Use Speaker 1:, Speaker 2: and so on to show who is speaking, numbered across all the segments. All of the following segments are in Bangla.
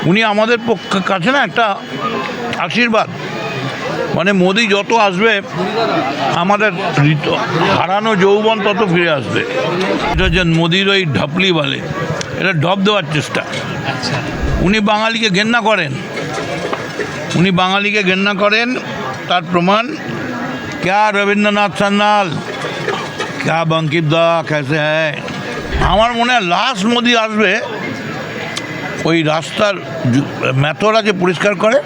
Speaker 1: উনি আমাদের কাছে না একটা আশীর্বাদ। মানে মোদি যত আসবে আমাদের হারানো যৌবন তত ফিরে আসবে। এটা হচ্ছে মোদির ওই ঢপলি বলে, এটা ঢপ দেওয়ার চেষ্টা। উনি বাঙালিকে ঘেন্না করেন, তার প্রমাণ ক্যা রবীন্দ্রনাথ সান্যাল, ক্যা বঙ্কিম দা कैसे है। আমার মনে হয় লাস্ট মোদি আসবে ওই রাস্তার মেথরা যে পরিষ্কার করে,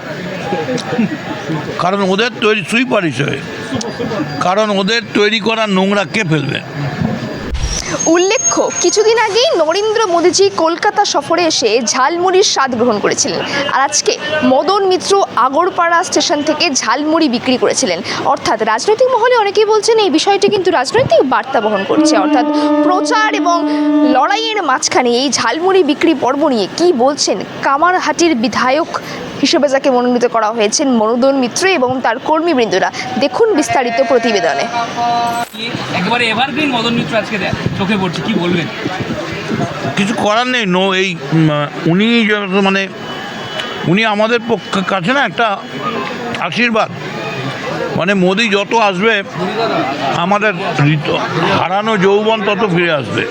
Speaker 1: কারণ ওদের তৈরি সুইপার হিসেবে, কারণ ওদের তৈরি করা নোংরা কে ফেলবে।
Speaker 2: উল্লেখ্য, কিছুদিন আগেই নরেন্দ্র মোদীজি কলকাতা সফরে এসে ঝালমুড়ির স্বাদ গ্রহণ করেছিলেন, আর আজকে মদন মিত্র আগরপাড়া স্টেশন থেকে ঝালমুড়ি বিক্রি করেছিলেন। অর্থাৎ রাজনৈতিক মহলে অনেকেই বলছেন এই বিষয়টি কিন্তু রাজনৈতিক বার্তা বহন করছে। অর্থাৎ প্রচার এবং লড়াইয়ের মাঝখানে এই ঝালমুড়ি বিক্রি পর্ব নিয়ে কী বলছেন কামারহাটির বিধায়ক হিসেবে যাকে মনোনীত করা হয়েছেন মদন মিত্র এবং তার কর্মীবৃন্দরা। দেখুন বিস্তারিত প্রতিবেদনে।
Speaker 3: একেবারে এভারগ্রিন মদন মিত্র আজকে চোখে পড়ছে, কি বলবেন?
Speaker 1: কিছু করার নেই। এই উনি মানে উনি আমাদের কাছে না একটা আশীর্বাদ। মানে মোদি যত আসবে আমাদের হারানো যৌবন তত ফিরে আসবে।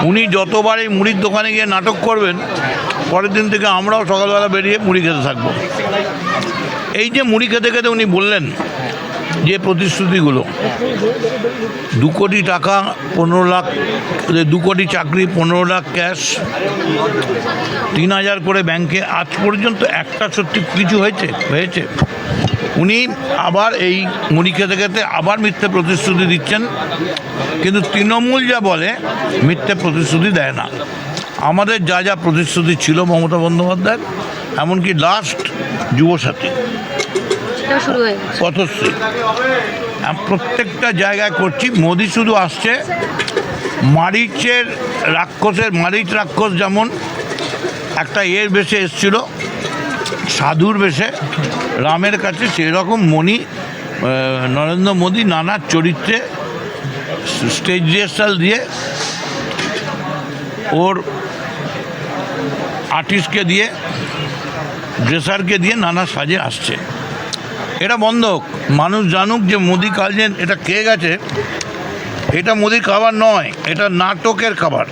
Speaker 1: উনি যতবার এই মুড়ির দোকানে গিয়ে নাটক করবেন, পরের দিন থেকে আমরাও সকালবেলা বেরিয়ে মুড়ি খেতে থাকবো। এই যে মুড়ি খেতে খেতে উনি বললেন যে প্রতিশ্রুতিগুলো, 2 কোটি টাকা 15 লাখ, 2 কোটি চাকরি, 15 লাখ ক্যাশ, 3000 করে ব্যাংকে, আজ পর্যন্ত একটা সত্যি কিছু হয়েছে। উনি আবার এই মুড়ি খেতে খেতে আবার মিথ্যে প্রতিশ্রুতি দিচ্ছেন, কিন্তু তৃণমূল যা বলে মিথ্যে প্রতিশ্রুতি দেয় না। আমাদের যা যা প্রতিশ্রুতি ছিল মমতা বন্দ্যোপাধ্যায়ের, এমনকি লাস্ট যুবসাথী, পথশ্রী, প্রত্যেকটা জায়গায় করছি। মোদি শুধু আসছে মারিচ রাক্ষস যেমন একটা বেশে এসছিল, সাধুর বেশে রামের কাছে, সেরকম নরেন্দ্র মোদি নানা চরিত্রে স্টেজ রিহার্সাল দিয়ে, ওর আর্টিস্টকে দিয়ে, ড্রেসারকে দিয়ে নানা সাজে আসছে। এটা বন্ধ হোক, মানুষ জানুক যে মোদি কালজেন এটা খেয়ে গেছে। এটা মোদির খাবার নয়, এটা নাটকের খাবার।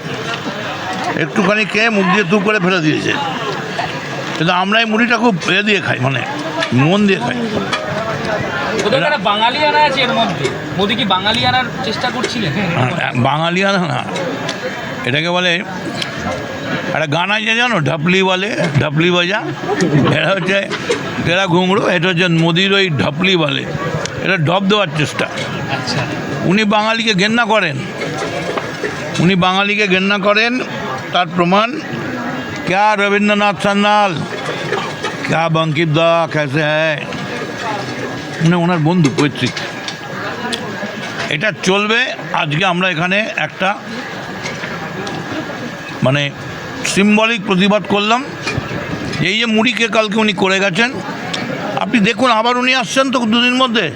Speaker 1: একটুখানি খেয়ে মুখ দিয়ে তু করে ফেলে দিয়েছে, কিন্তু আমরা এই মুড়িটা খুব দিয়ে খাই, মানে মন দিয়ে খাই।
Speaker 3: বাঙালি আনা আছে এর মধ্যে, মোদি কি বাঙালি আনার চেষ্টা করছিলেন?
Speaker 1: বাঙালি আনা না, এটাকে বলে একটা গান আছে জানো, ঢপলি বলে, ঢপলি বাজা। এটা হচ্ছে তেরা ঘুঙরু, এটা হচ্ছে মোদির ওই ঢপলি বলে, এটা ঢপ দেওয়ার চেষ্টা। উনি বাঙালিকে ঘেন্না করেন, তার প্রমাণ ক্যা রবীন্দ্রনাথ সান্যাল, ক্যা বঙ্কিম দা कैसे है। ওনার বন্ধু পৈতৃক, এটা চলবে। আজকে আমরা এখানে একটা মানে সিম্বলিক প্রতিবাদ করলাম। এই যে মুড়িকে কালকে উনি করে গেছেন, আপনি দেখুন আবার উনি আসছেন তো 2 দিন মধ্যে,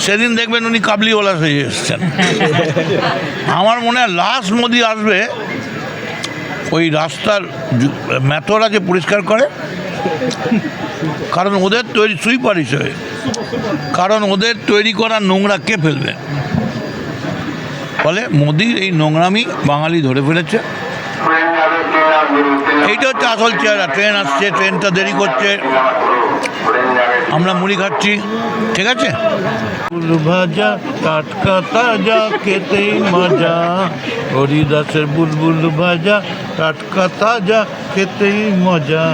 Speaker 1: সেদিন দেখবেন উনি কাবলিওয়ালা সেজে এসছেন। আমার মনে হয় লাস্ট মোদি আসবে ওই রাস্তার মেথরা যে পরিষ্কার করে, কারণ ওদের তৈরি সুইপার হিসেবে, কারণ ওদের তৈরি করা নোংরা কে ফেলবে। ফলে মোদির এই নোংরামি বাঙালি ধরে ফেলেছে। এইটা হচ্ছে আসল চেহারা। ট্রেন আসছে, ট্রেনটা দেরি করছে, আমরা মুড়ি খাচ্ছি, ঠিক আছে। বুলবুল ভাজা টাটকা তাজা খেতেই মজা, হরিদাসের বুলবুল ভাজা টাটকা তাজা খেতেই মজা।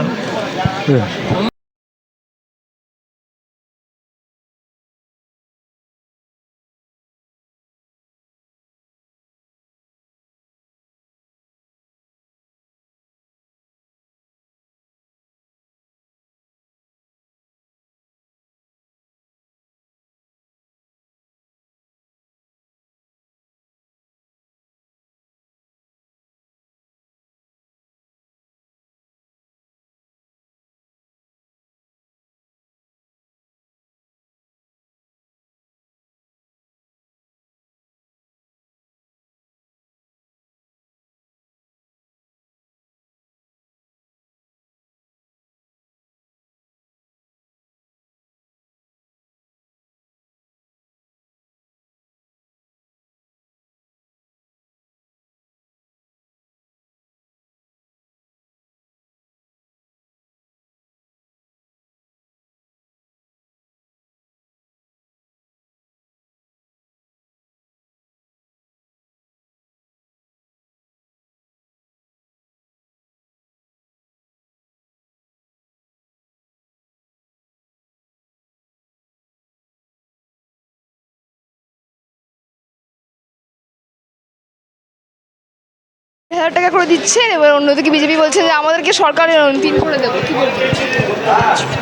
Speaker 2: 1000 টাকা করে দিচ্ছেন, এবার অন্যদিকে বিজেপি বলছে যে আমাদেরকে সরকার 3 করে দেবো, কি বলবেন?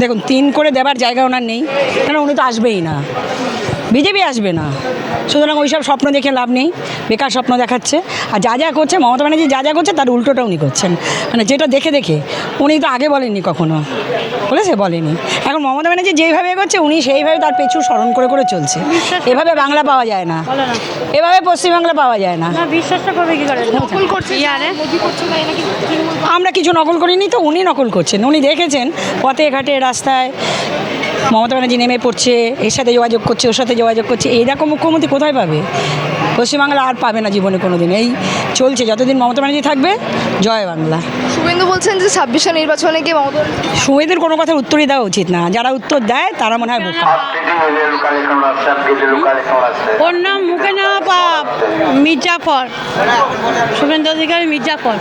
Speaker 4: দেখুন 3 করে দেবার জায়গা ওনার নেই, কেন উনি তো আসবেই না, বিজেপি আসবে না। সুতরাং ওইসব স্বপ্ন দেখে লাভ নেই, বেকার স্বপ্ন দেখাচ্ছে। আর যা যা করছে মমতা ব্যানার্জি যা যা করছে তার উল্টোটা উনি করছেন, মানে যেটা দেখে দেখে। উনি তো আগে বলেননি কখনো, বলেছে বলেনি। এখন মমতা ব্যানার্জি যেইভাবে এগোচ্ছে উনি সেইভাবে তার পেছু স্মরণ করে করে চলছে। এভাবে বাংলা পাওয়া যায় না, এভাবে পশ্চিমবাংলা পাওয়া যায় না।
Speaker 5: বিশ্বাসটা করবে কি করে?
Speaker 2: নকল করছে মোদি করছে তাই নাকি তৃণমূল?
Speaker 4: আমরা কিছু নকল করিনি তো, উনি নকল করছেন। উনি দেখেছেন পথে ঘাটে রাস্তায় মমতা ব্যানার্জি নেমে পড়ছে, এর সাথে যোগাযোগ করছে, ওর সাথে যোগাযোগ করছে। এইরকম মুখ্যমন্ত্রী কোথায় পাবে? পশ্চিমবাংলা আর পাবে না জীবনে কোনো দিন। এই চলছে, যতদিন মমতা ব্যানার্জি থাকবে জয় বাংলা।
Speaker 2: শুভেন্দু বলছেন যে 26 নির্বাচনে গিয়ে মমতা
Speaker 4: সুমেদের কোনো কথার উত্তরই দেওয়া উচিত না, যারা উত্তর দেয় তারা মনে হয় বোকা।
Speaker 5: ওর নাম মুখে নেওয়া পাপ, মির্জাফর, শুভেন্দু অধিকারী মির্জাফর।